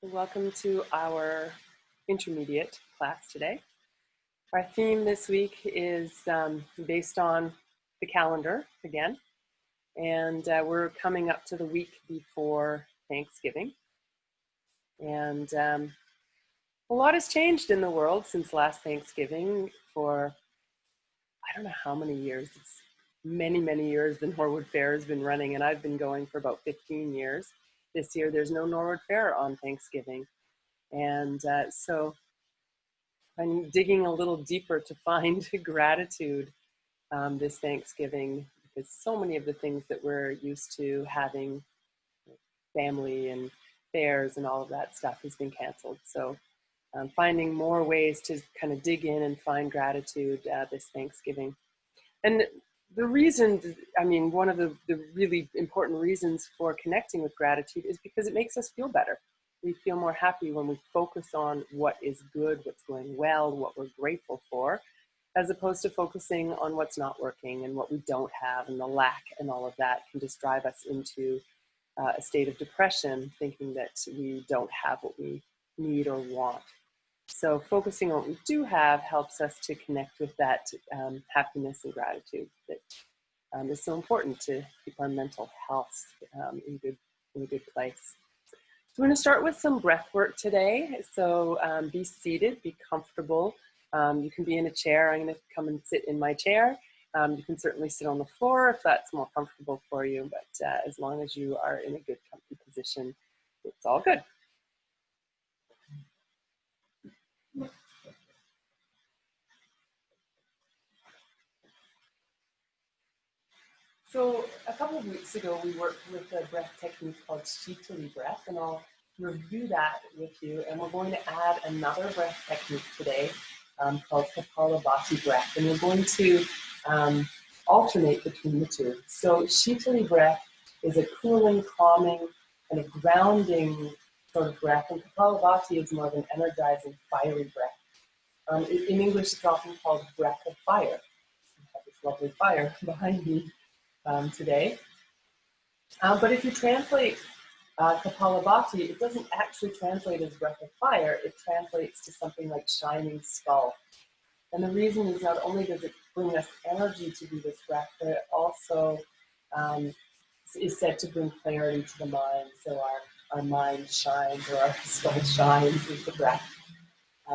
Welcome to our intermediate class today. Our theme this week is based on the calendar again, and we're coming up to the week before Thanksgiving. And a lot has changed in the world since last Thanksgiving for, I don't know how many years. It's many, many years the Norwood Fair has been running, and I've been going for about 15 years. This year there's no Norwood Fair on Thanksgiving. And so I'm digging a little deeper to find gratitude this Thanksgiving, because so many of the things that we're used to having, family and fairs and all of that stuff, has been canceled. So I'm finding more ways to kind of dig in and find gratitude this Thanksgiving. And the reason, one of the really important reasons for connecting with gratitude is because it makes us feel better. We feel more happy when we focus on what is good, what's going well, what we're grateful for, as opposed to focusing on what's not working and what we don't have, and the lack and all of that can just drive us into a state of depression, thinking that we don't have what we need or want. So focusing on what we do have helps us to connect with that happiness and gratitude that is so important to keep our mental health in a good place. So we're going to start with some breath work today. So be seated, be comfortable. You can be in a chair. I'm going to come and sit in my chair. You can certainly sit on the floor if that's more comfortable for you, but as long as you are in a good comfy position, it's all good. So a couple of weeks ago, we worked with a breath technique called Shitali breath, and I'll review that with you. And we're going to add another breath technique today called Kapalabhati breath, and we're going to alternate between the two. So Shitali breath is a cooling, calming, and a grounding sort of breath, and Kapalabhati is more of an energizing, fiery breath. In English, it's often called breath of fire. I have this lovely fire behind me today. But if you translate Kapalabhati, it doesn't actually translate as breath of fire, it translates to something like shining skull. And the reason is not only does it bring us energy to do this breath, but it also is said to bring clarity to the mind. So our mind shines, or our skull shines with the breath.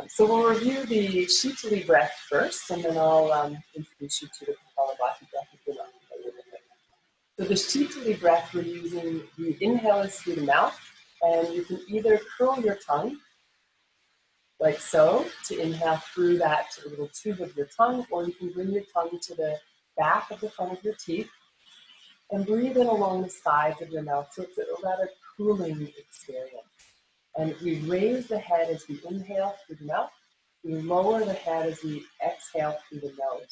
So we'll review the Shitali breath first, and then I'll introduce you to the Kapalabhati breath if you're not familiar with it. So the Shitali breath, we're using the inhale is through the mouth, and you can either curl your tongue, like so, to inhale through that little tube of your tongue, or you can bring your tongue to the back of the front of your teeth and breathe in along the sides of your mouth. So it's a rather cooling experience. And we raise the head as we inhale through the mouth. We lower the head as we exhale through the nose.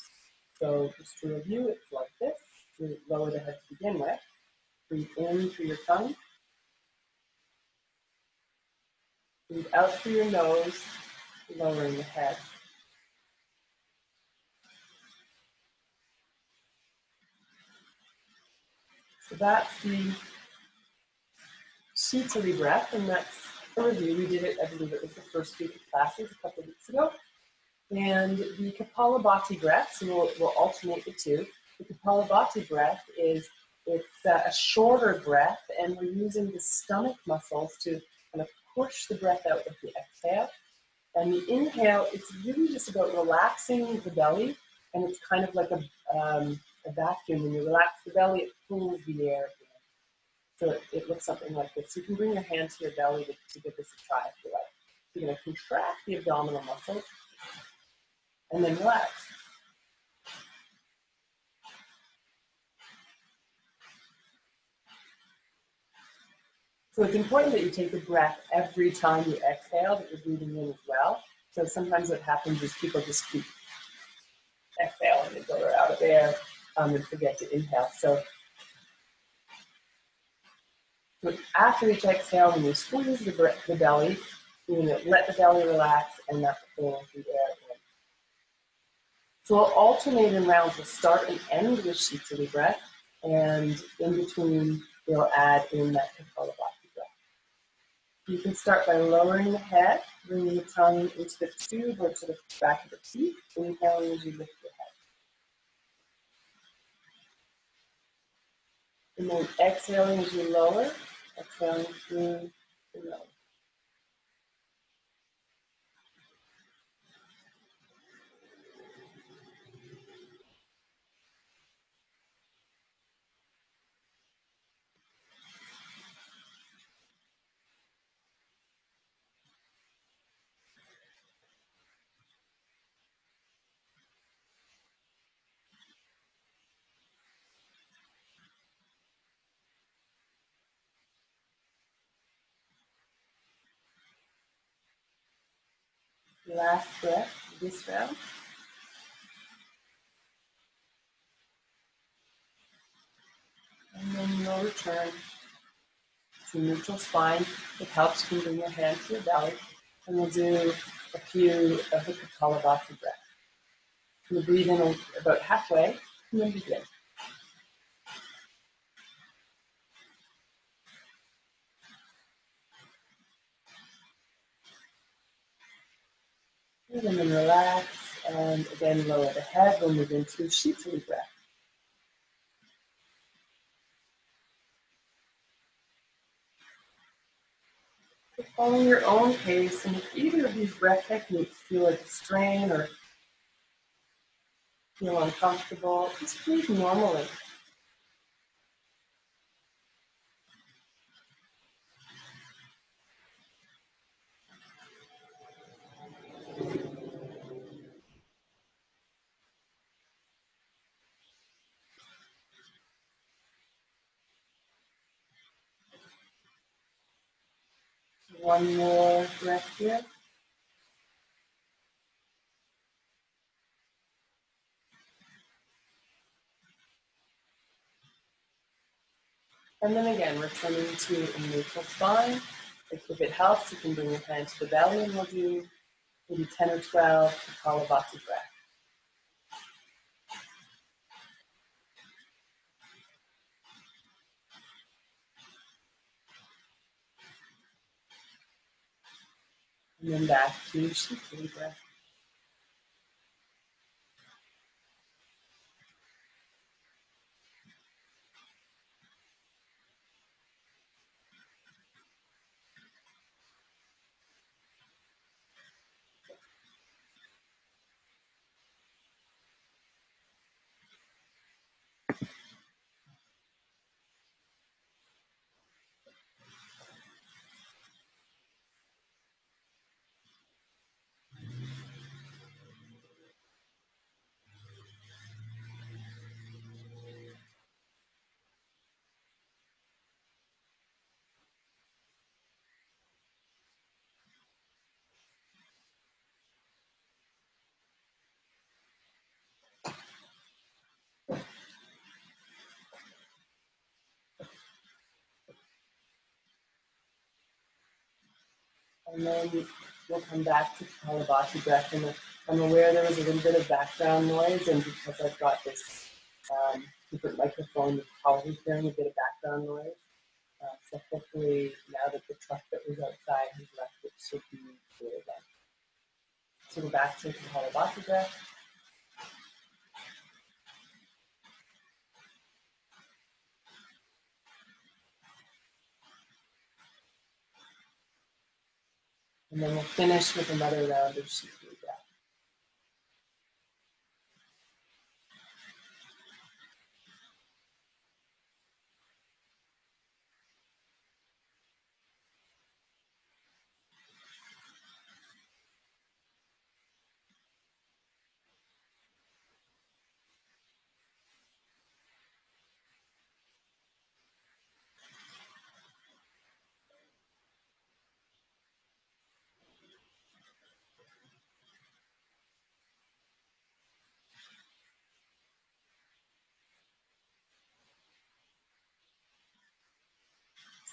So just to review, it's like this. We lower the head to begin with. Breathe in through your tongue. Breathe out through your nose, lowering the head. So that's the Shitali breath, and that's a review. We did it, I believe it was the first week of classes a couple of weeks ago. And the Kapalabhati breath, so we'll alternate the two. The Kapalabhati breath it's a shorter breath, and we're using the stomach muscles to kind of push the breath out with the exhale. And the inhale, it's really just about relaxing the belly, and it's kind of like a vacuum. When you relax the belly, it pulls the air in. So it looks something like this. You can bring your hand to your belly to give this a try if you like. You're going to contract the abdominal muscles, and then relax. So it's important that you take the breath every time you exhale, that you're breathing in as well. So sometimes what happens is people just keep exhaling until they're out of air and forget to inhale. So after each exhale, when you squeeze the belly, you're going to let the belly relax, and that's pulling the air in. So we'll alternate in rounds. We'll start and end with Shitali breath, and in between, we'll add in that Kapalabhati breath. You can start by lowering the head, bringing the tongue into the tube or to the back of the teeth, inhaling as you lift your head. And then exhaling as you lower, exhaling through the nose. Last breath this round. And then you'll return to neutral spine. It helps you bring your hand to your belly. And we'll do a few of the Kapalabhati breath. You'll breathe in about halfway and then begin. And then relax, and again lower the head. We'll move into Shitali breath. So follow your own pace, and if either of these breath techniques feel like a strain or feel uncomfortable, just breathe normally. One more breath here. And then again, returning to a neutral spine. If it helps, you can bring your hand to the belly, and we'll do maybe 10 or 12 Kapalabhati breath. And then back to Shitali breath. And then we'll come back to Kapalabhati breath. And I'm aware there was a little bit of background noise, and because I've got this different microphone, you're probably hearing a bit of background noise. So hopefully now that the truck that was outside has left, it should be clear again. So we're back to Kapalabhati breath. And then we'll finish with another round of Shitali breath.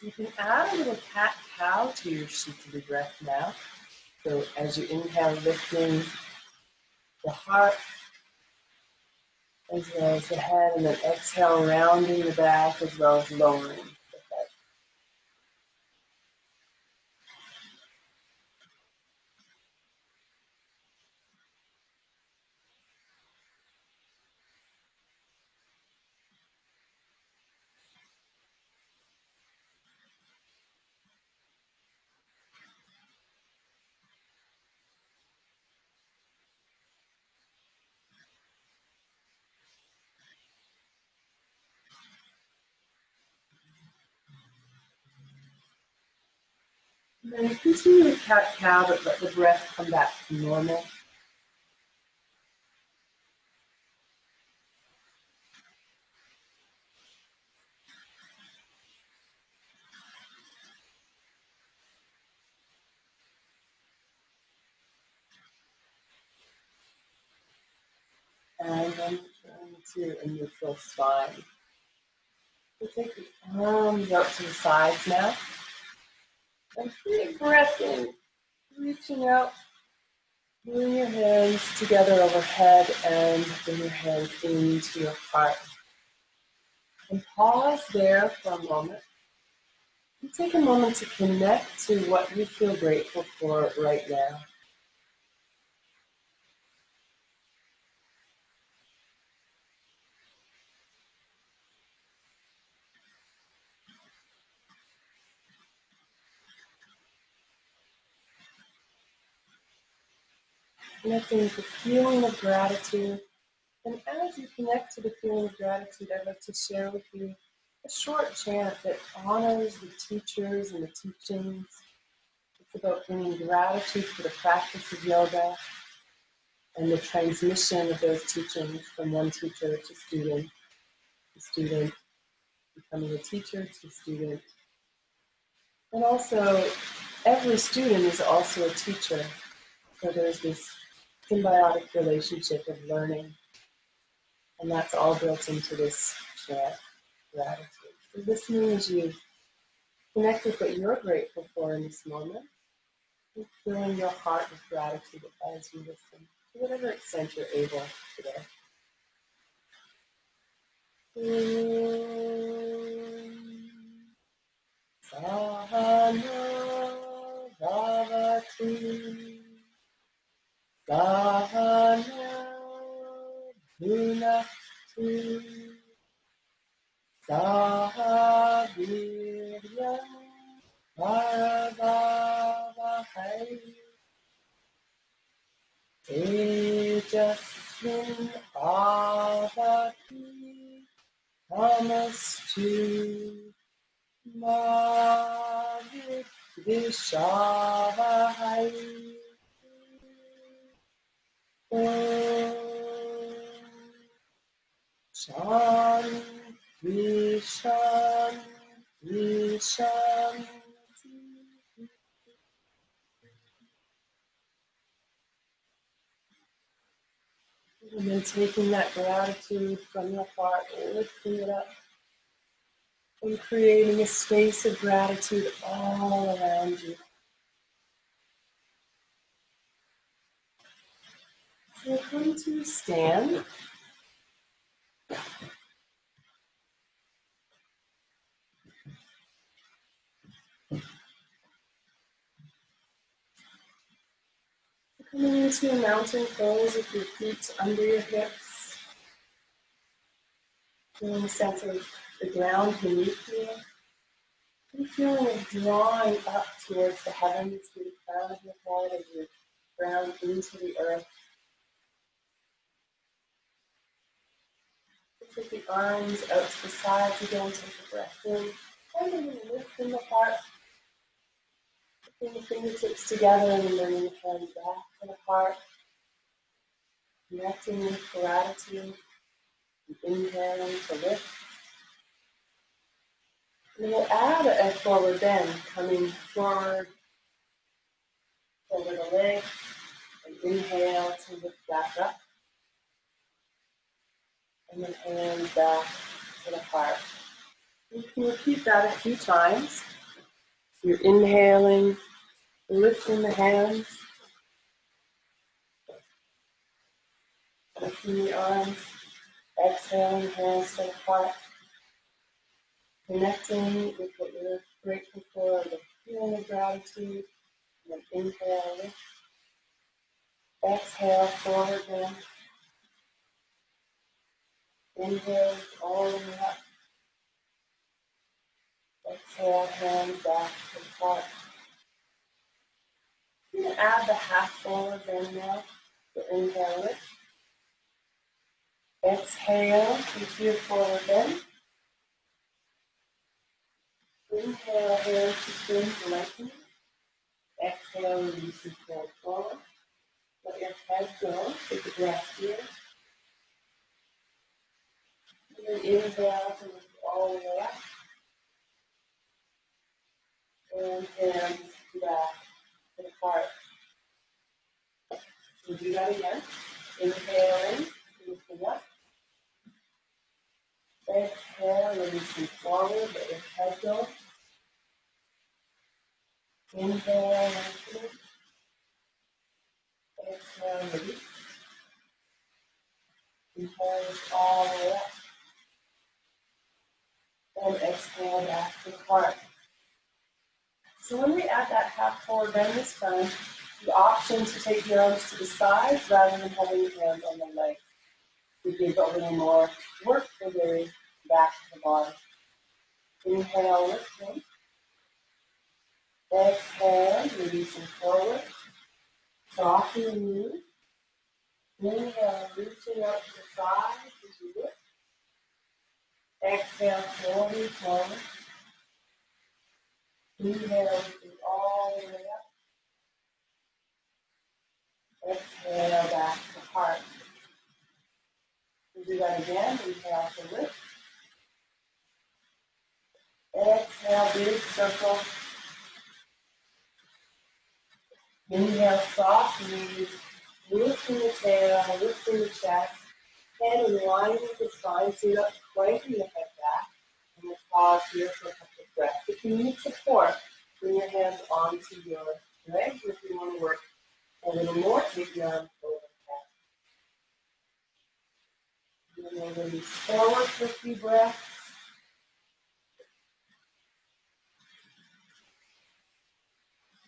So you can add a little cat-cow to your Shitali breath now. So as you inhale, lifting the heart as well as the head, and then exhale, rounding the back as well as lowering the head. And then continue with cat-cow, but let the breath come back to normal. And then return to a neutral spine. So take the arms out to the sides now. And big breath in, reaching out. Bring your hands together overhead and bring your hands into your heart. And pause there for a moment. And take a moment to connect to what you feel grateful for right now. Connecting with the feeling of gratitude. And as you connect to the feeling of gratitude, I'd like to share with you a short chant that honors the teachers and the teachings. It's about bringing gratitude for the practice of yoga and the transmission of those teachings from one teacher to student becoming a teacher to student. And also, every student is also a teacher. So there's this symbiotic relationship of learning. And that's all built into this chant, gratitude. So listening as you connect with what you're grateful for in this moment, and filling your heart with gratitude as you listen, to whatever extent you're able today. Sahana Bhavatu Sahana Bhunaktu Sahaviryam Bharavavahai Tejasvin Avati Namastu Mahavishvahai Om Shanti Shanti Shanti. And then taking that gratitude from your heart, lifting it up, and creating a space of gratitude all around you. So come to stand. Coming into a mountain pose with your feet under your hips. Feeling a sense of the ground beneath you. And feeling it drawing up towards the heavens through the crown of your head as you ground into the earth. Take the arms out to the sides again, take a breath in. And then lifting the heart, putting the fingertips together and then bringing the hands back to the heart. Connecting with gratitude, inhaling to lift. And we'll add a forward bend, coming forward over the leg, and inhale to lift back up. And then hands back to the heart. You can repeat that a few times. So you're inhaling, lifting the hands, lifting the arms, exhaling, hands to the heart, connecting with what you're grateful for, the feeling of gratitude, and then inhale, lift, exhale, forward bend, inhale, all the way up, exhale, hands back to the heart. You're going to add the half forward bend now, so inhale, lift, exhale, into your forward bend, inhale, hands to chin, lengthen. Exhale, release and fold forward. Let your head go. Take a breath here. And then inhale to lift all the way up. And hands back to the heart. We'll do that again. Inhale in, lifting up. Exhale, releasing forward. Let your head go. Inhale, lifting. Exhale, release. Inhale, lift all the way up. And exhale back to the heart. So when we add that half forward bend this time, the option to take your arms to the sides rather than having your hands on the legs. We give a little more work for the back to the body. Inhale, lifting. Exhale, releasing forward. Soften the knees. Inhale, reaching up to the sides as you lift. Exhale, folding forward. Inhale, lifting all the way up. Exhale, back to the heart. We'll do that again. Inhale to lift. Exhale, big circle. Inhale, soft knees. Lifting the tail, lifting the chest. And aligning the spine so you're not cranking the head back. And we'll pause here for a couple of breaths. If you need support, bring your hands onto your legs. If you want to work a little more, take your arms over the head. And then we'll release forward for a few breaths.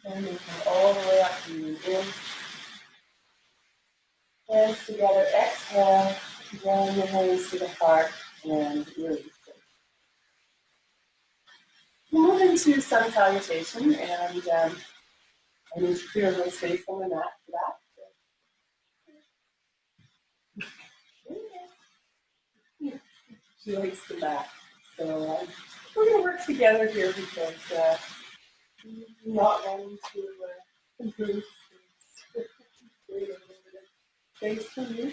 And then come all the way up to you. In. Hands together. Exhale. Drawing your hands to the heart and release it. We'll move into sun salutation, and I need to clear a little space on the mat for that. She likes the mat. So we're going to work together here because I'm not wanting to improve space for you.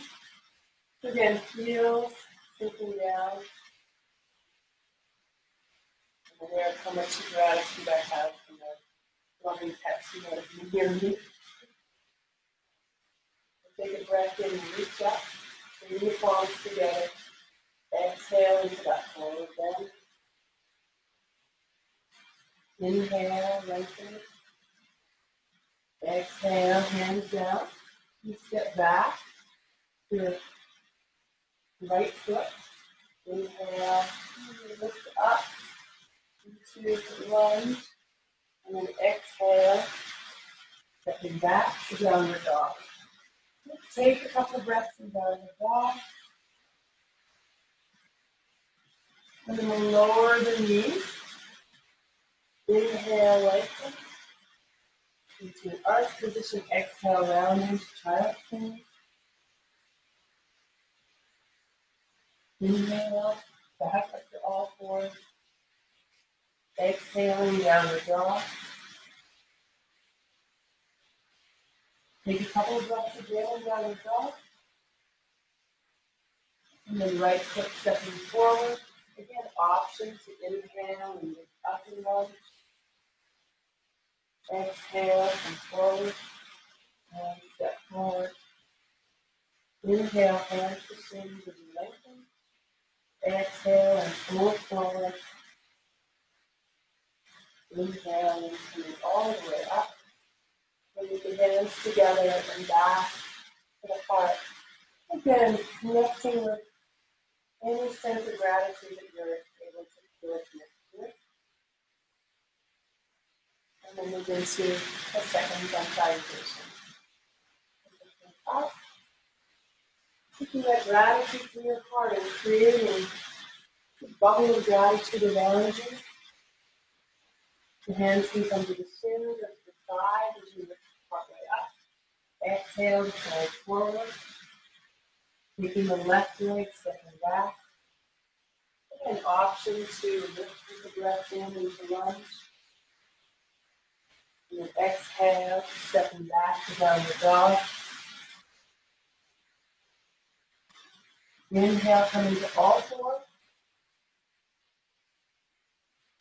So again, heels sinking down. I'm aware of how much gratitude I have for my loving pets who want to hear me. Take a breath in and reach up. Bring your palms together. Exhale into that forward bend. Inhale, lengthen. Exhale, hands down. You step back to your right foot. Inhale, lift up into lunge. And then exhale, stepping back to downward dog. Take a couple of breaths in downward dog. And then we'll lower the knees. Inhale, lengthen. Into an arch position. Exhale, round into child pose. Inhale, back up to all fours. Exhaling, downward dog. Take a couple of breaths again in downward dog. And then right foot stepping forward. Again, option to inhale and lift up and lunge. Exhale, come forward. And step forward. Inhale, hands to shins as you lengthen. Exhale and pull forward. Inhale and coming all the way up. And with the hands together and back to the heart. Again, connecting with any sense of gratitude that you're able to feel connected with. And then move into a second sun salutation. Up. Taking that gratitude from your heart and creating a bubble of gratitude around you. The hands can come to the shins or to the side as you lift the heart way up. Exhale to fold forward. Taking the left leg, stepping back. An option to lift the breath in into lunge. And then exhale, stepping back to downward dog. Inhale, coming to all fours.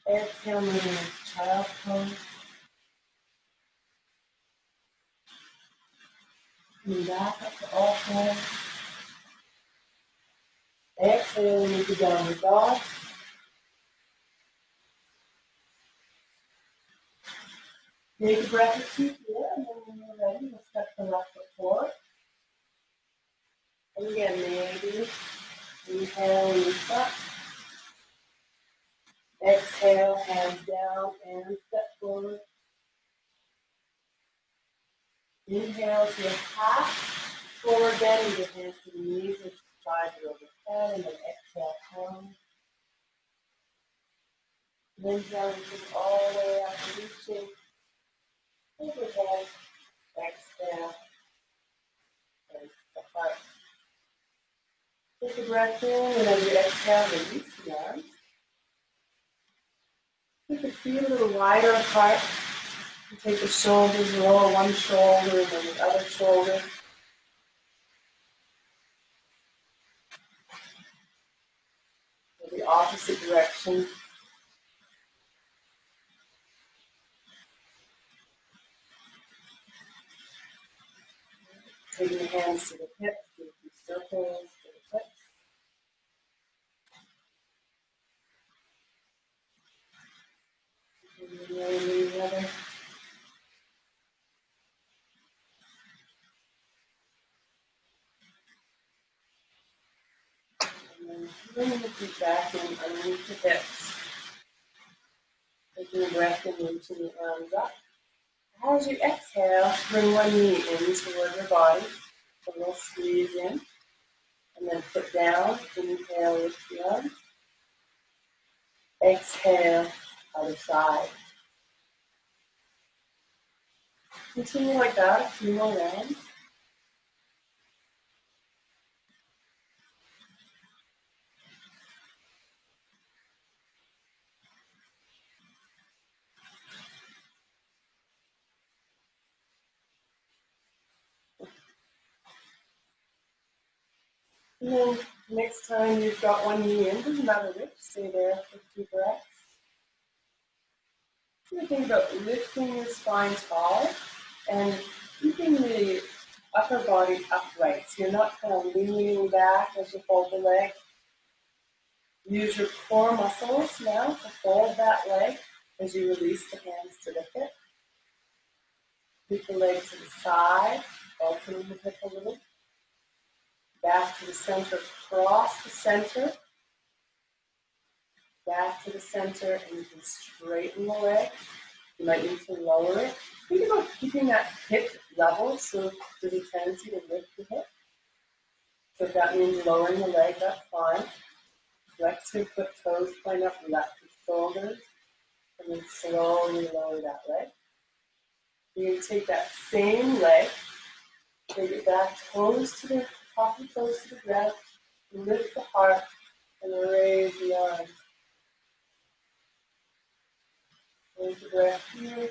Exhale, moving into child's pose. Coming back up to all fours. Exhale, into downward dog. Take a breath or two here, and then when you're ready, we'll step the left foot forward. And again, maybe inhale, lift up. Exhale, hands down and step forward. Inhale to half forward bend with your hands to the knees, which side you overhead, and then exhale, come. Inhale, reaching all the way up, reaching overhead. Exhale, and apart. Take a breath in, and as you exhale, release the arms. Take the feet a little wider apart. You take the shoulders, roll one shoulder and then the other shoulder. In the opposite direction. Taking the hands to the hips, do a few circles to the hips. And then the other. And then bringing the feet back in underneath the hips. Taking a breath in, reaching the arms up. As you exhale, bring one knee in toward your body. A little squeeze in. And then foot down. Inhale, lift the arms. Exhale, other side. Continue like that a few more rounds. And then next time you've got one knee in, doesn't matter which, stay there for 2 breaths. So think about lifting your spine tall and keeping the upper body upright. So you're not kind of leaning back as you fold the leg. Use your core muscles now to fold that leg as you release the hands to the hip. Keep the leg to the side, opening the hip a little. Back to the center, cross the center. Back to the center, and you can straighten the leg. You might need to lower it. Think about keeping that hip level, so there's a tendency to lift the hip. So if that means lowering the leg, that's fine. Flex your foot, toes point up, left your shoulders, and then slowly lower that leg. You can take that same leg, take it back, toes to the top of the toes to the ground, lift the heart, and raise the arms. Take the breath here.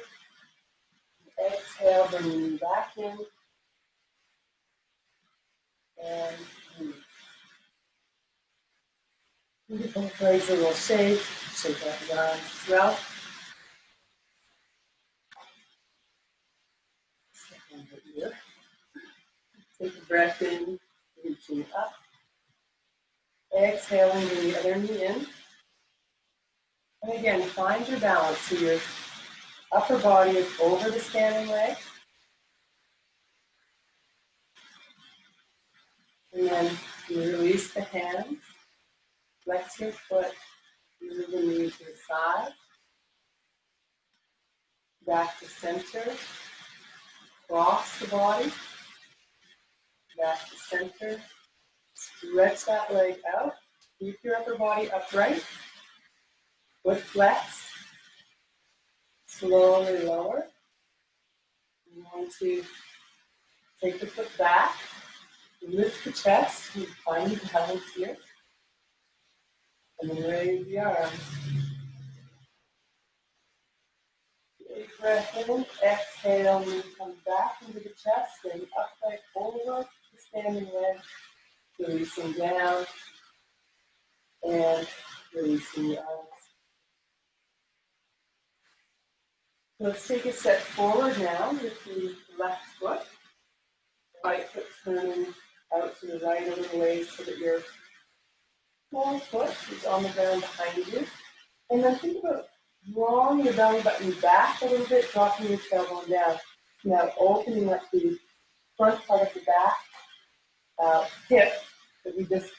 Exhale, bring the knee back in. And release. Both legs a little shake. Shake out the arms as well. Here. Take a breath in, reaching up. Exhaling, bring the other knee in. And again, find your balance. So your upper body is over the standing leg. And then you release the hands. Flex your foot. Move the knee to the side. Back to center. Cross the body. Back to center. Stretch that leg out. Keep your upper body upright. Foot flex. Slowly lower. You want to take the foot back. Lift the chest. You find balance here. And then raise the arms. Big breath in, exhale, and come back into the chest, and upright over the standing leg, releasing down, and releasing the arms. Let's take a step forward now with the left foot. Right foot turning out to the right a little way so that your small foot is on the ground behind you. And then think about drawing your belly button back a little bit, dropping your tailbone down. Now opening up the front part of the back hip that we just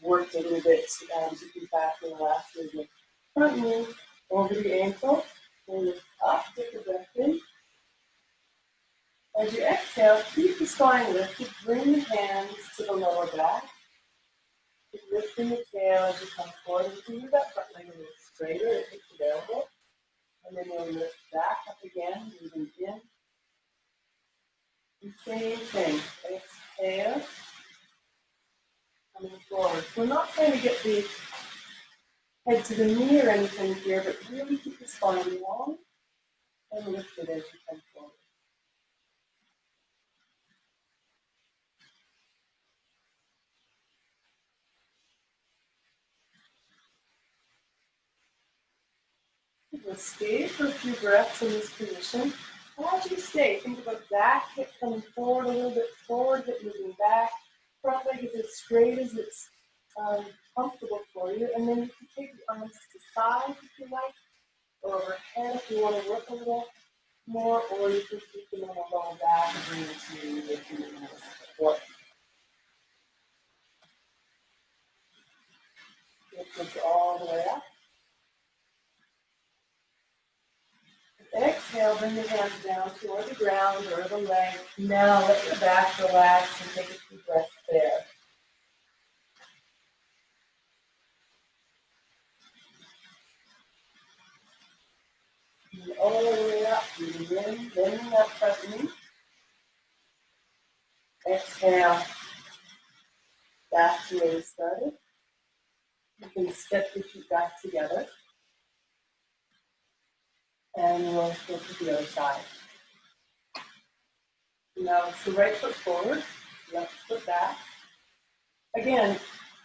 worked a little bit to keep back in the last movement. Front knee over the ankle, and lift up, take a breath in. As you exhale, keep the spine lifted, bring the hands to the lower back. Keep lifting the tail as you come forward. You can move that front leg a little straighter if it's available. And then you'll lift back up again, moving in. The same thing. Exhale. Coming forward. So we're not trying to get the head to the knee or anything here, but really keep the spine long and lift it as you come forward. We'll stay for a few breaths in this position. As you stay, think about back hip coming forward a little bit, forward hip moving back. Front leg is as straight as it's comfortable for you. And then you can take the arms to the side if you like, or overhead if you want to work a little more, or you can keep them on the lower back and bring them to your feet and support. Lift it all the way up. Exhale, bring the hands down toward the ground or the leg. Now let your back relax and take a few breaths there. And all the way up, breathing in, bending that front knee. Exhale, back to where you started. You can step your feet back together. And we'll go to the other side. Now it's the right foot forward, left foot back. Again,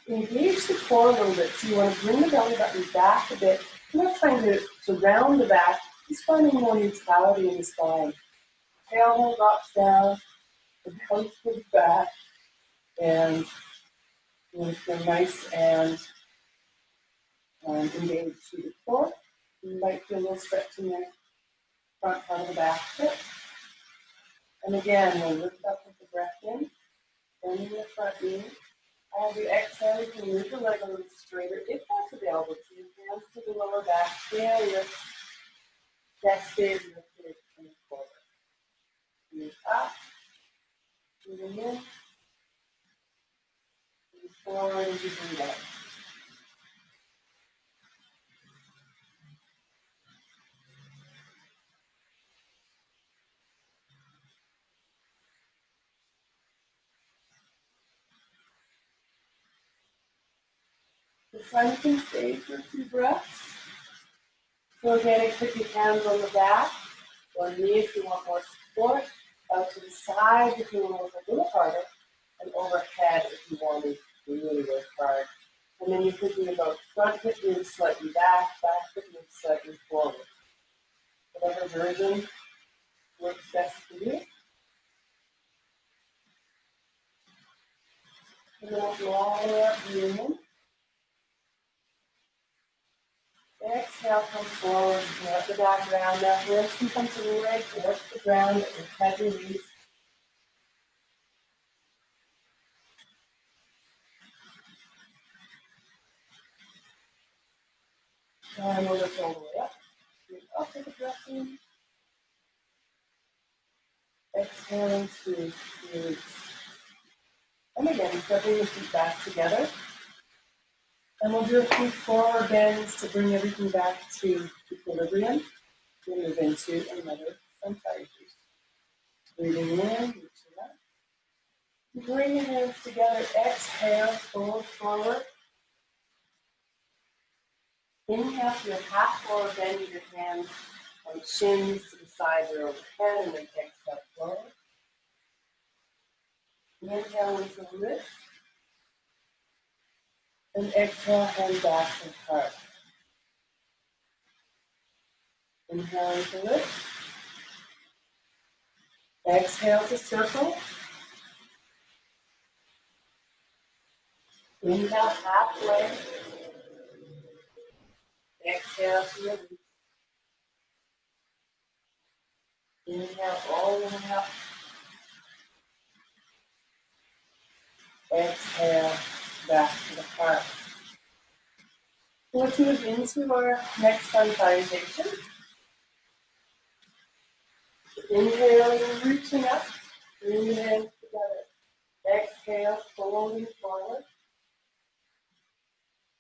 engage the core a little bit. So you want to bring the belly button back a bit. You're not trying to round the back, just finding more neutrality in the spine. Tailbone drops down, the belly comes back, and you feel nice and engaged through the core. You might feel a little stretch in the front part of the back hip. And again, we'll lift up with the breath in, bending the front knee. As you exhale, you can move the leg a little straighter if that's available to you. Hands to the lower back, tail lifts, chest stays lifted, and forward. Move up, moving in, move forward as you breathe out. This time you can stay for a few breaths. So again, put your hands on the back, or knee if you want more support, out to the side if you want to work a little harder, and overhead if you want to really work hard. And then you're thinking about front hip moves slightly back hip moves slightly forward. Whatever version works best for you. And then we'll go all the way up, breathing. Exhale, come forward, let the back round. Now hands can come to the leg, work the ground, and head release. And we'll lift all the way up. Up with the breath in. Exhaling to release. And again, stepping the feet back together. And we'll do a few forward bends to bring everything back to equilibrium. We'll move into another sun salutation. Breathing in, reaching up. Bring your hands together, exhale, fold forward. Inhale to your half forward bend with your hands on Shins to the sides or overhead, and then exhale forward. Inhale into the lift. And exhale, hand back and heart. Inhale into lift. Exhale to circle. Inhale halfway. Exhale to release. Inhale all the way up. Exhale back to the heart. Let's move into our next sun salutation. Inhaling, reaching up. Bring the hands together. Exhale, folding forward.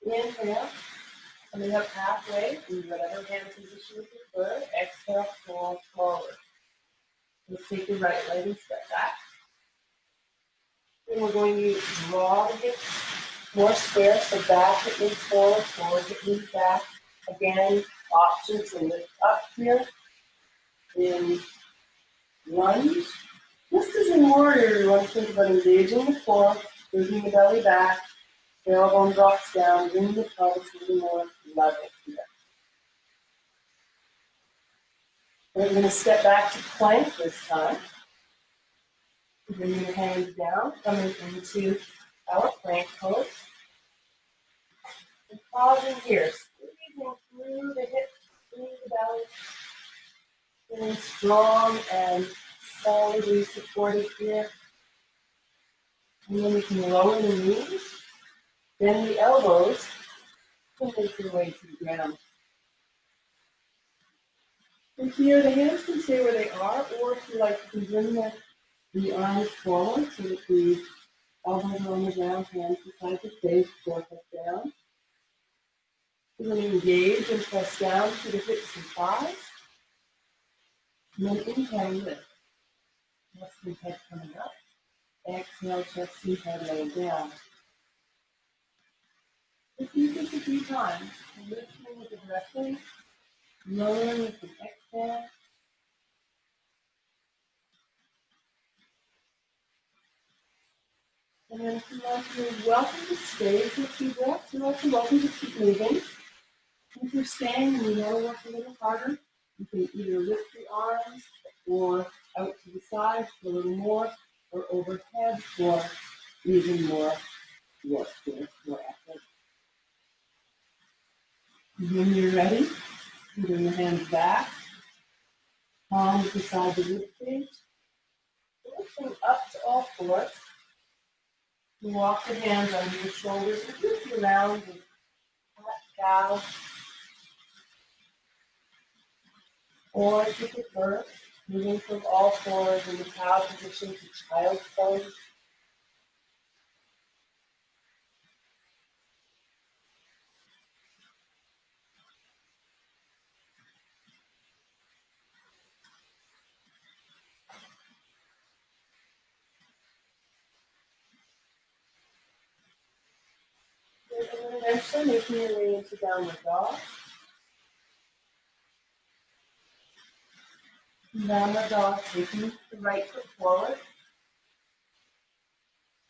Inhale, coming up halfway in whatever hand position you prefer. Exhale, fold forward. Let's take your right leg and step back. And we're going to draw the hips more square, so back hip moves forward, forward hip moves back. Again, option to lift up here in lunge. Just as in warrior, you want to think about engaging the core, moving the belly back, tailbone drops down, bringing the pelvis a little more level here. We're going to step back to plank this time. Bring your hands down, coming into our plank pose. And pausing here, squeezing through the hips, through the belly, feeling strong and solidly supported here. And then we can lower the knees, bend the elbows, and make your way to the ground. And here the hands can stay where they are, or if you like, you can bring the arms forward so that the elbows are on the ground, hands beside the face, forehead down. We're going to engage and press down to the hips and thighs. And then inhale, lift. Chest and head coming up. Exhale, chest and head laying down. Repeat this a few times. Lifting with the breath in, lowering with the exhale. And then if you want to, welcome to stay for a few breaths. You're also welcome to keep moving. If you're staying and you want to work a little harder, you can either lift the arms or out to the side for a little more, or overhead for even more work here, more effort. When you're ready, you bring the hands back, palms beside the rib cage, lifting up to all fours. You walk the hands under your shoulders and lift around with cat cow, or if you prefer, moving from all fours in the cow position to child's pose. And then eventually making your way into downward dog. Downward dog, taking the right foot forward.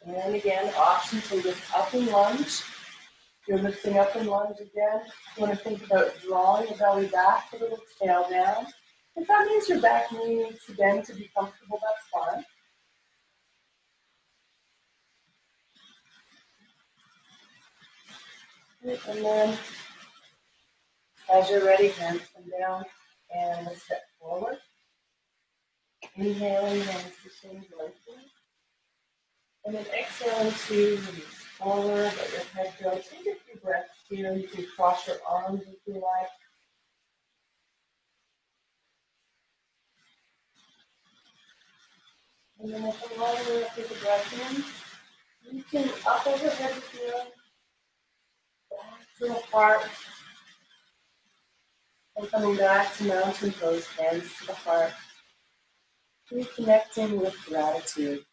And again, option to lift up and lunge. You're lifting up and lunge again. You want to think about drawing the belly back, a little tail down. If that means your back knee needs to bend to be comfortable, that's fine. And then, as you're ready, hands come down and let's step forward. Inhaling, hands to shins, lengthening. And then exhaling to release forward, let your head go. Take a few breaths here. You can cross your arms if you like. And then if you want to take a breath in, reaching up overhead with you, back to the heart, and coming back to mountain pose, hands to the heart. Reconnecting with gratitude.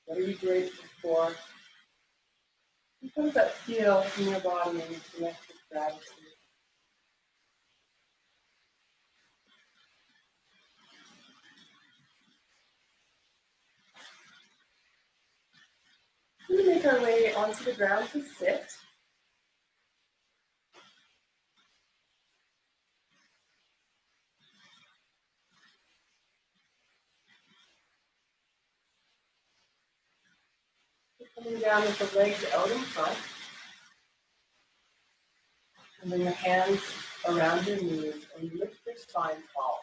What are you grateful for? How does that feel in your body when you connect with gratitude? We're going to make our way onto the ground to sit. Coming down with the legs out in front. And then your hands around your knees and lift your spine tall.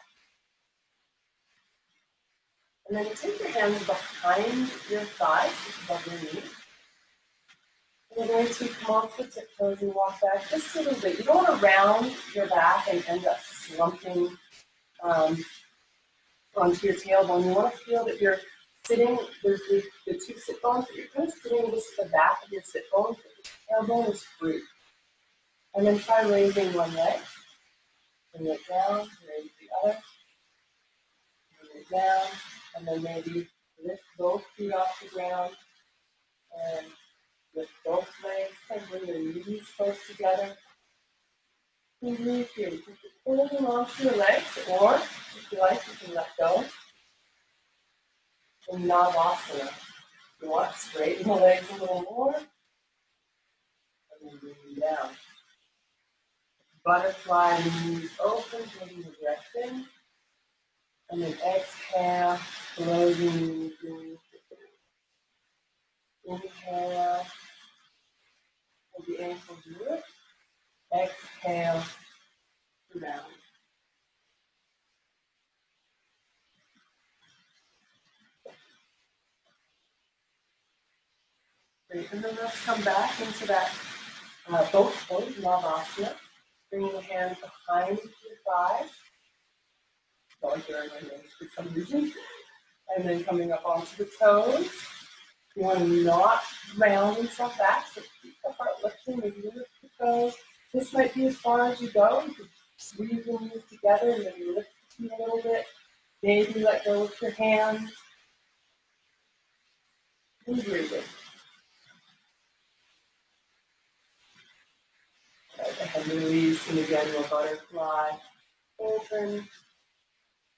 And then take your hands behind your thighs, just above your knees. And you're going to come off the tiptoes and walk back just a little bit. You don't want to round your back and end up slumping onto your tailbone. You want to feel that you're sitting, there's the two sit bones, but you're kind of sitting just at the back of your sit bones, but the tailbone is free. And then try raising one leg. Bring it down, raise the other. Bring it down, and then maybe lift both feet off the ground and lift both legs and bring your knees close together. And breathe here. You can keep holding onto your legs, or if you like, you can let go. In Navasana, you want to straighten the legs a little more, and then bring them down. Butterfly, knees open, taking the breath in, and then exhale, closing the knees. Inhale, hold the ankles lift. Exhale, round. Great, and then let's come back into that both pose, Navasana. Bringing the hands behind your thighs. Going here in my nose for some reason. And then coming up onto the toes. You want to not round yourself back, so keep the heart lifting, maybe lift the toes. This might be as far as you go. You can squeeze your knees together and maybe lift the feet a little bit. Maybe let go with your hands. And breathing. Right, the head release, and again, your butterfly. Open,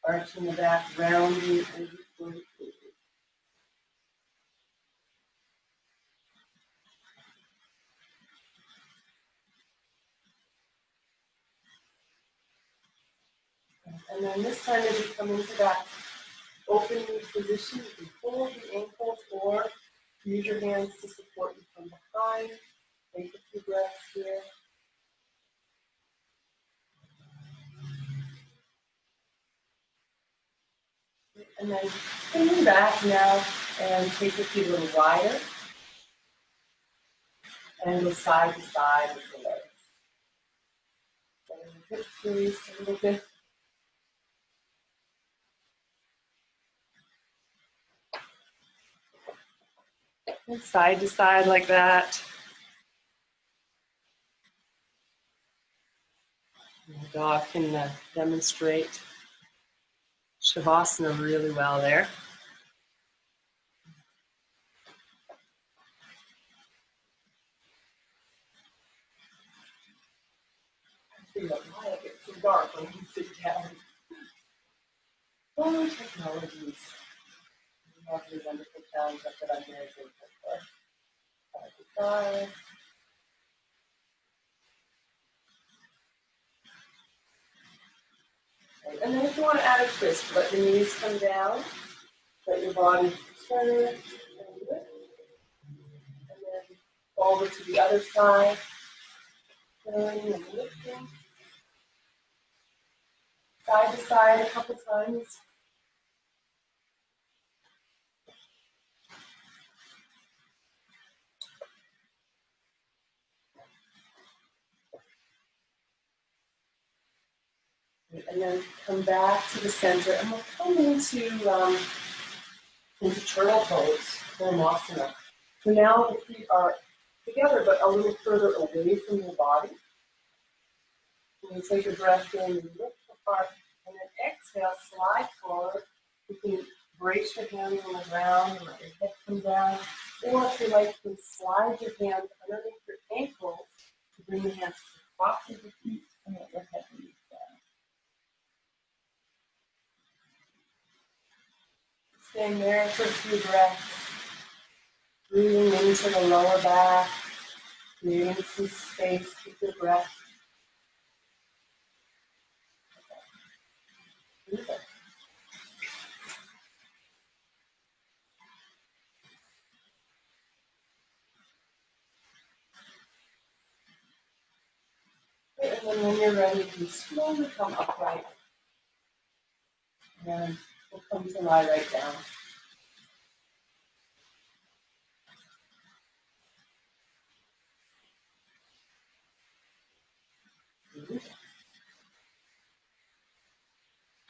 arching the back, rounding, and breathing. And then this time, as you come into that open knee position, you can hold the ankles or use your hands to support you from behind. Take a few breaths here. And then coming back now and take your feet a little wider and go side to side with the legs. And hips release a little bit. And side to side like that. And the dog can demonstrate Shavasana really well there. I feel like why it gets so dark when you sit down. Oh, technologies. We have these wonderful sounds that I'm very grateful for. Side to side. Right. And then if you want to add a twist, let the knees come down, let your body turn and lift, and then over to the other side, turning and lifting, side to side a couple times. And then come back to the center, and we'll come into turtle pose, Dharmasana. So now the feet are together, but a little further away from your body. And you take a breath in, you lift the heart, and then exhale, slide forward. You can brace your hands on the ground and let your head come down. Or if you like, you can slide your hands underneath your ankles to bring your hands to the tops of your feet and let your head release down. Staying there for a few breaths. Breathing into the lower back, creating some space with your breath. Okay. And then when you're ready, you can slowly come upright. And we'll come to lie right down.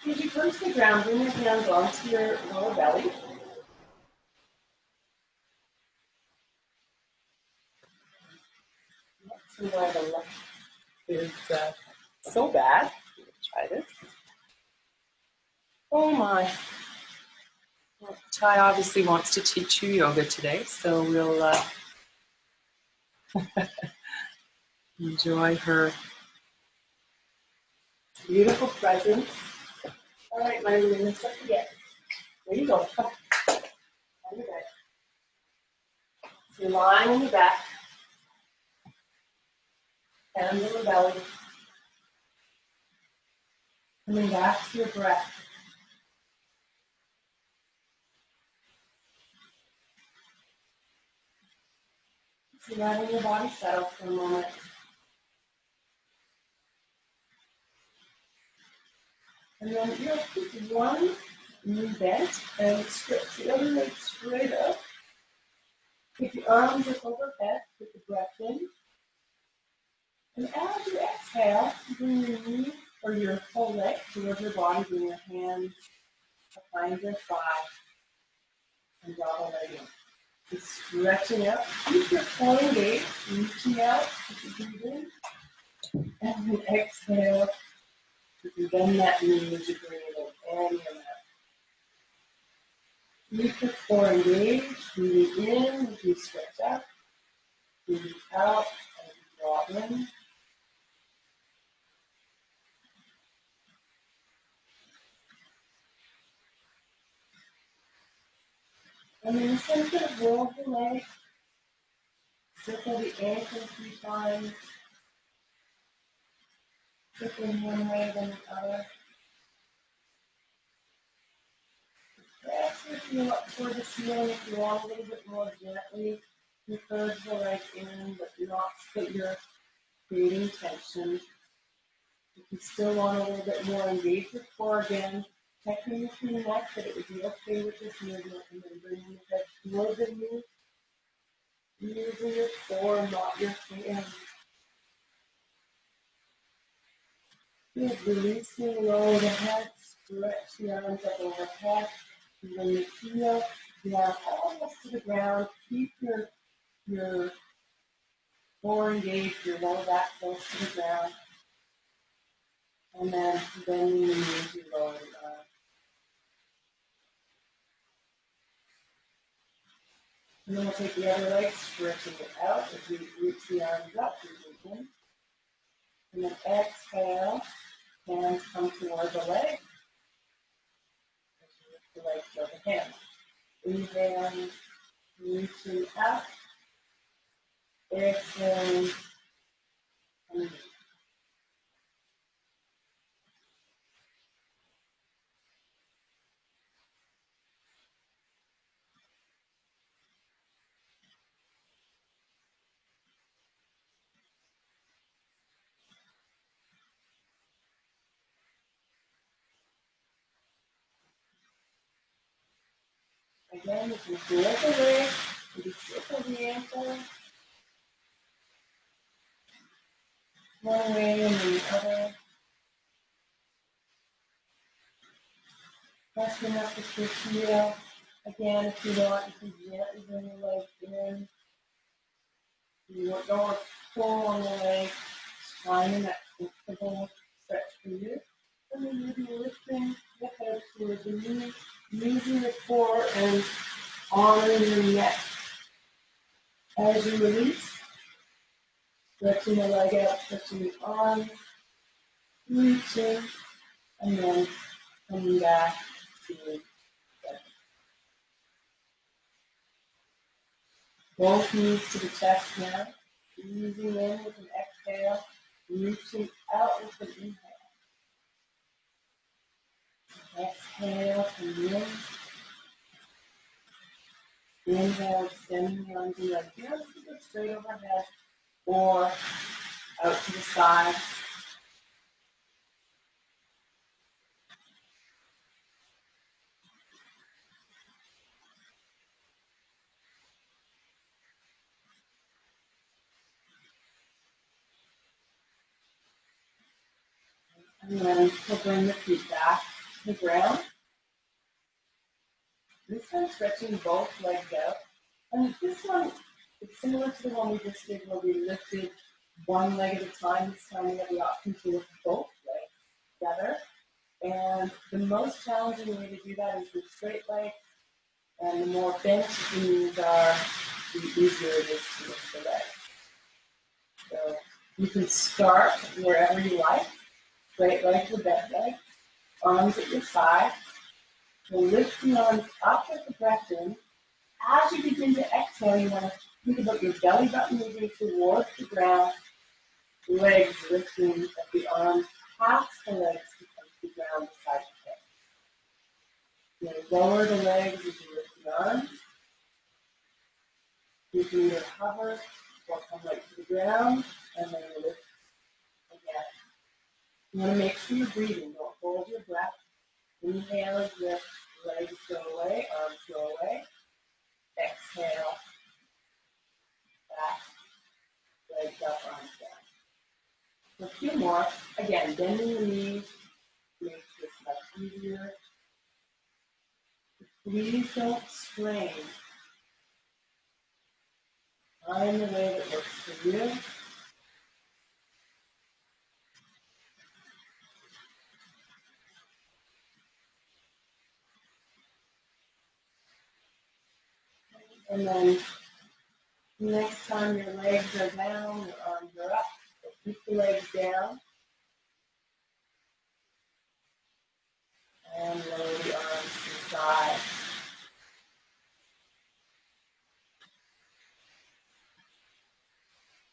As you come to the ground, bring your hands onto your lower belly. Not sure why the left is so bad. Let's try this. Oh my. Well, Chai obviously wants to teach you yoga today, so we'll enjoy her beautiful presence. All right, my room is up again. There you go. Come on your bed. So you're lying on your back, hands on the belly, coming back to your breath. So letting your body settle for a moment. And then you'll keep one knee bent and stretch the other leg straight up. Keep your arms up overhead, put the breath in. And as you exhale, bring your knee or your whole leg towards your body, bring your hands behind your thigh and draw the leg in. Just stretching out, keep your core engaged, reaching out, keep your breathing. And then exhale, you can bend that knee as you bring it in, any amount. Keep your core engaged, breathing in as you stretch out, breathing out as you draw in. And then just going to roll the leg, circle the ankle a few times, circling one way then the other. Press your heel up toward the ceiling if you want a little bit more gently. Encourage the leg in, but do not split your creating tension. If you still want a little bit more, engage your core again. Checking with your neck that it would be okay with this movement, and then bringing the head towards the knee. Using your core, not your hands. Just releasing, lower the head, stretch the arms up overhead. And then you feel down almost to the ground. Keep your core engaged, your lower back close to the ground. And then bending the knees, you lower the arms. And then we'll take the other leg, stretching it out as you reach the arms up, breathing in. And then exhale, hands come toward the leg. As you lift the legs overhead. Inhaling, reaching out. Exhaling, coming in. Again, if you feel the leg, you circle the ankle, one way and then the other. Pressing up with your heel. Again, if you want, you can gently bring your leg in. You don't want to pull on the leg, finding that comfortable stretch for you. And then you'll be lifting the head towards the knees, using the core and honoring your neck. As you release, stretching the leg out, stretching the arms, reaching, and then coming back to the Both knees to the chest now. Easing in with an exhale, reaching out with an inhale. Exhale, come in. Inhale, extending the arms and legs. You have to go straight overhead or out to the side. And then we'll bring the feet back to the ground. This time stretching both legs out. And this one is similar to the one we just did where we lifted one leg at a time. This time we have the option to lift both legs together. And the most challenging way to do that is with straight legs. And the more bent the knees are, the easier it is to lift the legs. So you can start wherever you like. Straight legs or bent legs. Arms at your side. So lift the arms up with the breath in. As you begin to exhale, you want to think about your belly button moving towards the ground, legs lifting as the arms past the legs to come to the ground beside the head. You lower the legs as you lift the arms. You can either hover or come right to the ground and then lift again. You want to make sure you're breathing. Don't hold your breath. Inhale as lift, legs go away, arms go away. Exhale, back, legs up, arms down. So a few more. Again, bending the knees makes this much easier. Please don't strain. Find the way that works for you. And then next time your legs are down, your arms are up. So keep the legs down. And lower the arms to the side.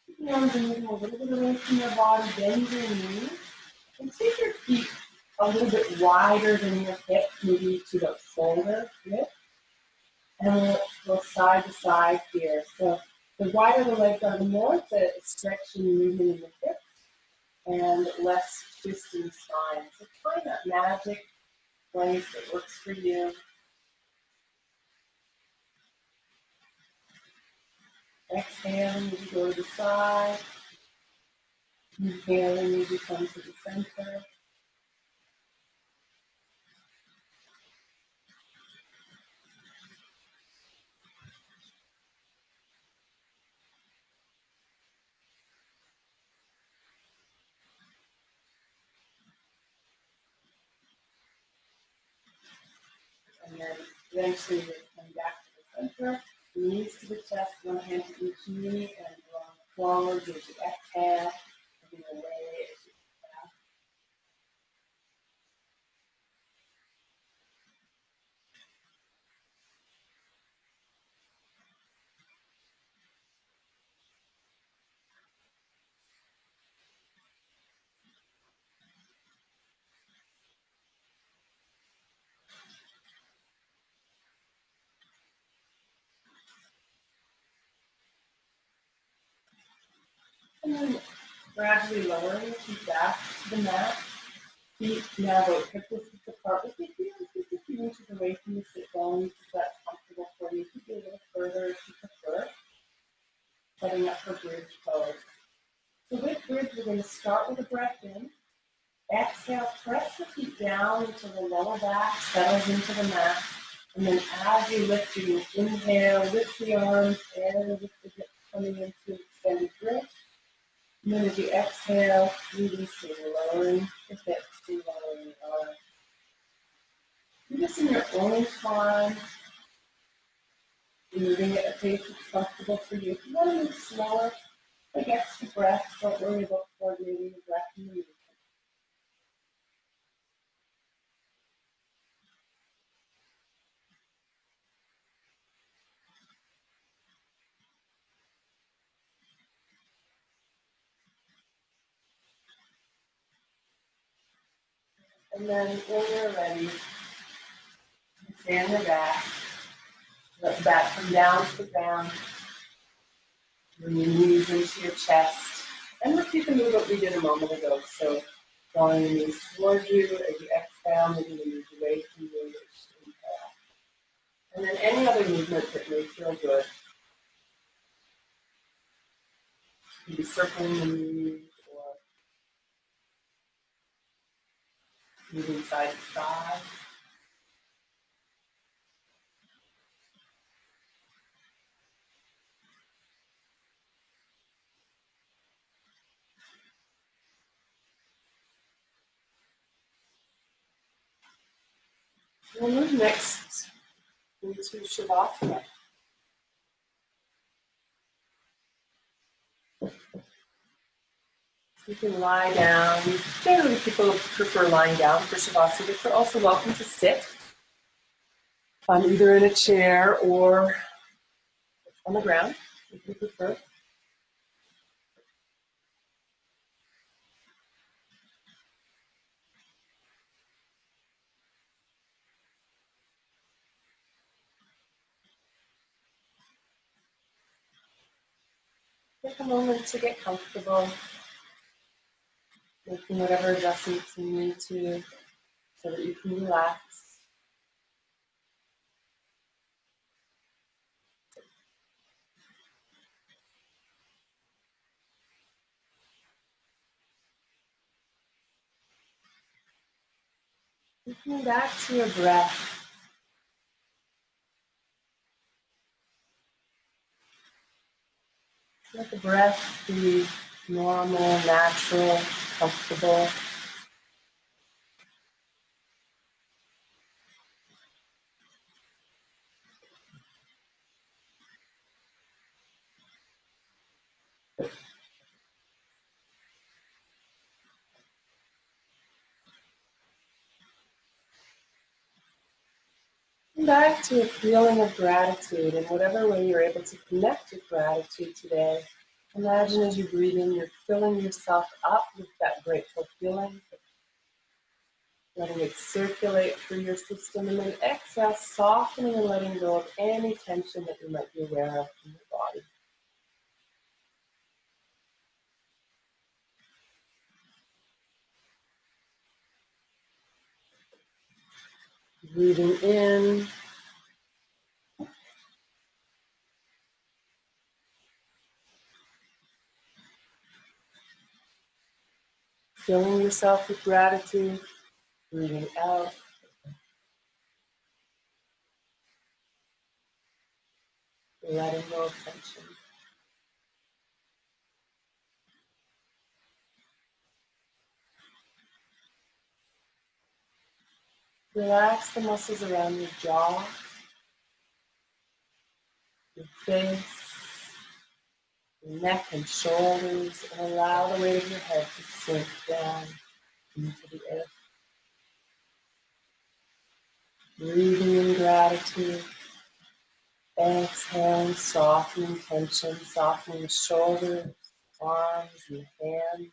Keep the arms moving a little bit away from your body. Bend your knees. And take your feet a little bit wider than your hips, maybe to the shoulder width. And we'll go side to side here. So the wider the legs are, the more it's a stretching movement in the hips and less twisting spine. So find that magic place that works for you. Exhaling as you go to the side. Inhaling as you come to the center. And then eventually you'll come back to the center. Knees to the chest, one hand to each knee, and draw forward as you exhale, moving away as you and then gradually lowering the feet back to the mat. Feet now about hip distance apart. If you feel just a few inches away from the sit bones, if that's comfortable for you, you can go a little further if you prefer. Setting up for bridge pose. So with bridge, we're going to start with a breath in. Exhale, press the feet down until the lower back settles into the mat. And then as you lift, you inhale, lift the arms and lift the hips coming into extended bridge. And then as you exhale, releasing, lowering the hips and lowering the arms. Do this in your own time, moving at a pace that's comfortable for you. If you want to move slower, take extra breath. Don't worry about coordinating your breath in the movement. And then when you're ready, stay on your back. Let the back come down to the ground. Bring your knees into your chest. And repeat the movement we did a moment ago. So drawing your knees towards you as you exhale, moving the knees away from you. And then any other movement that may feel good. Maybe circling the knees or moving side to side. We'll move next into Shavasana. You can lie down. Generally, people prefer lying down for Shavasana, but you're also welcome to sit either in a chair or on the ground, if you prefer. Take a moment to get comfortable, making whatever adjustments you need to so that you can relax. Coming back to your breath. Let the breath be normal, natural, comfortable. Come back to a feeling of gratitude in whatever way you're able to connect with gratitude today. Imagine as you breathe in, you're filling yourself up with that grateful feeling, letting it circulate through your system, and then exhale, softening and letting go of any tension that you might be aware of in your body. Breathing in, filling yourself with gratitude, breathing out, letting go of tension. Relax the muscles around your jaw, your face, your neck and shoulders, and allow the weight of your head to sink down into the earth. Breathing in gratitude, exhaling, softening tension, softening the shoulders, arms, and hands.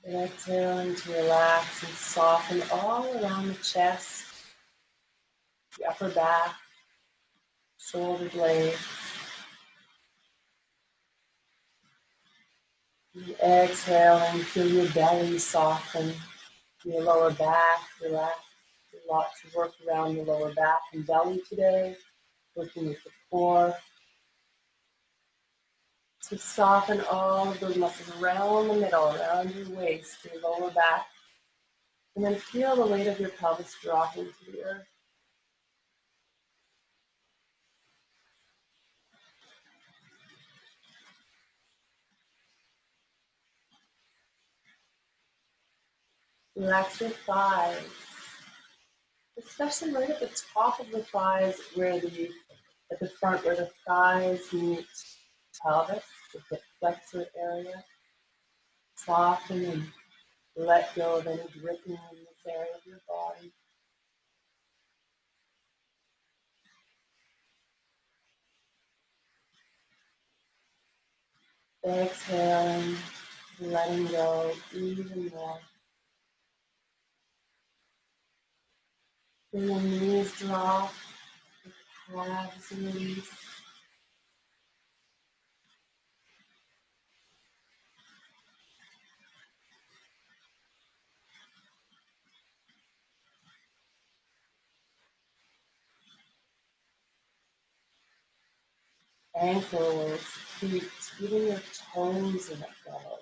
And exhaling to relax and soften all around the chest, the upper back, shoulder blades. And exhaling, feel your belly soften, your lower back relax. Lots of work around the lower back and belly today, working with the core. So soften all of those muscles around the middle, around your waist, your lower back. And then feel the weight of your pelvis dropping to the earth. Relax your thighs, especially right at the top of the thighs, at the front where the thighs meet pelvis, the hip flexor area. Soften and let go of any gripping in this area of your body. Exhaling, letting go even more. Feel your knees drop, calves release. Ankles, feet, even your toes let go.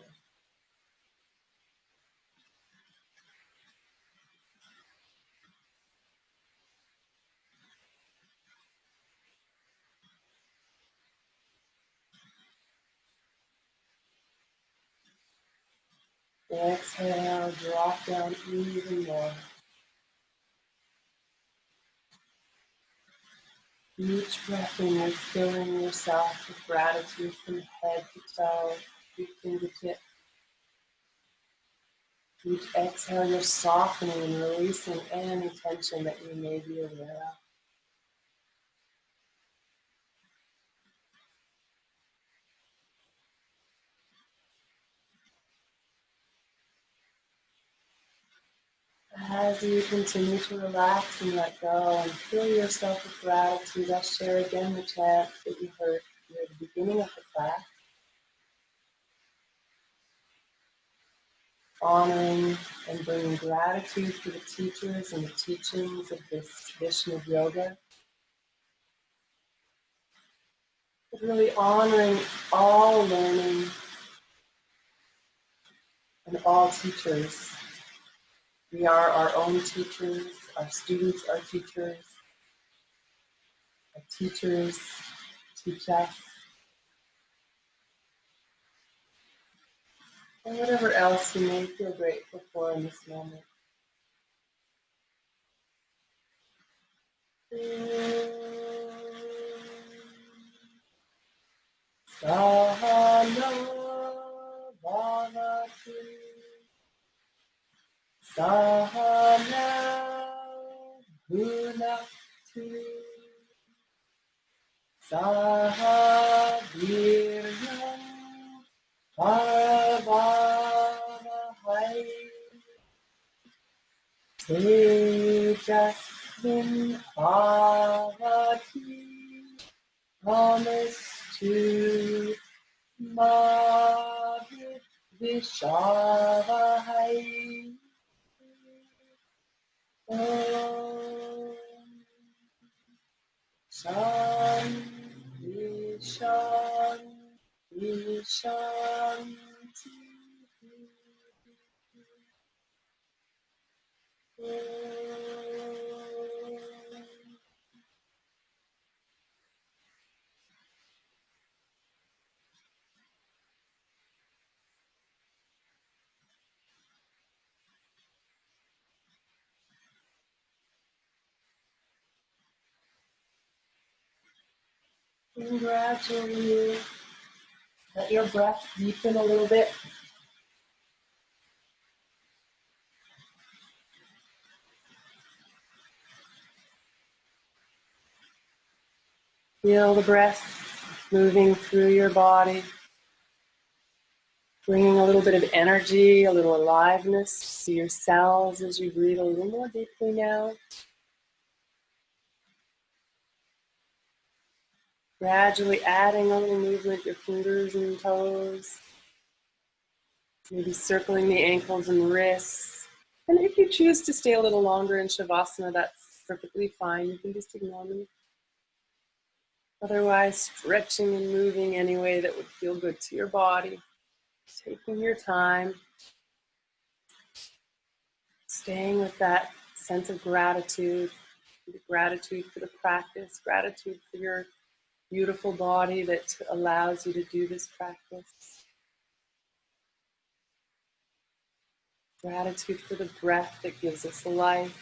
Exhale, drop down even more. Each breath in, you're filling yourself with gratitude from head to toe, to fingertips. Each exhale, you're softening and releasing any tension that you may be aware of. As you continue to relax and let go and fill yourself with gratitude, I'll share again the chant that you heard near the beginning of the class, honoring and bringing gratitude for the teachers and the teachings of this tradition of yoga, but really honoring all learning and all teachers. We are our own teachers, our students are teachers, our teachers teach us, and whatever else you may feel grateful for in this moment. Sahana Bhavatu Sahana Bhunaktu Saha Viryam Bhavavahai Tejasvin Bhavati Promise to Vishavahai Om Shanti Shanti Shanti And gradually let your breath deepen a little bit. Feel the breath moving through your body, bringing a little bit of energy, a little aliveness to your cells as you breathe a little more deeply now. Gradually adding a little movement, your fingers and toes, maybe circling the ankles and wrists. And if you choose to stay a little longer in Shavasana, that's perfectly fine. You can just ignore me. Otherwise, stretching and moving any way that would feel good to your body. Taking your time, staying with that sense of gratitude for the practice, gratitude for your beautiful body that allows you to do this practice. Gratitude for the breath that gives us life,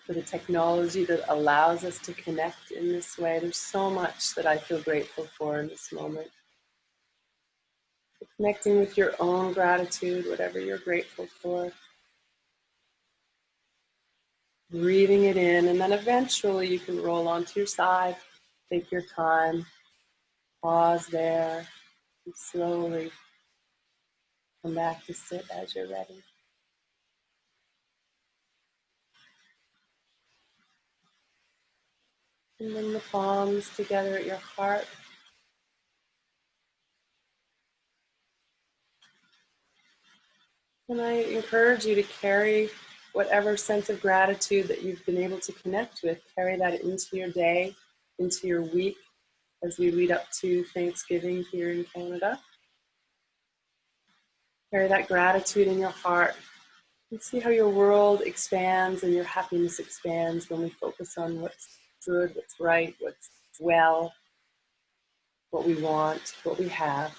for the technology that allows us to connect in this way. There's so much that I feel grateful for in this moment. Connecting with your own gratitude, whatever you're grateful for. Breathing it in, and then eventually you can roll onto your side. Take your time. Pause there and slowly come back to sit as you're ready. And then the palms together at your heart. And I encourage you to carry whatever sense of gratitude that you've been able to connect with, carry that into your day, into your week, as we lead up to Thanksgiving here in Canada. Carry that gratitude in your heart and see how your world expands and your happiness expands when we focus on what's good, what's right, what's well, what we want, what we have,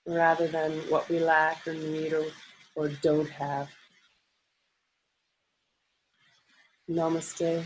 rather than what we lack or need or don't have. Namaste.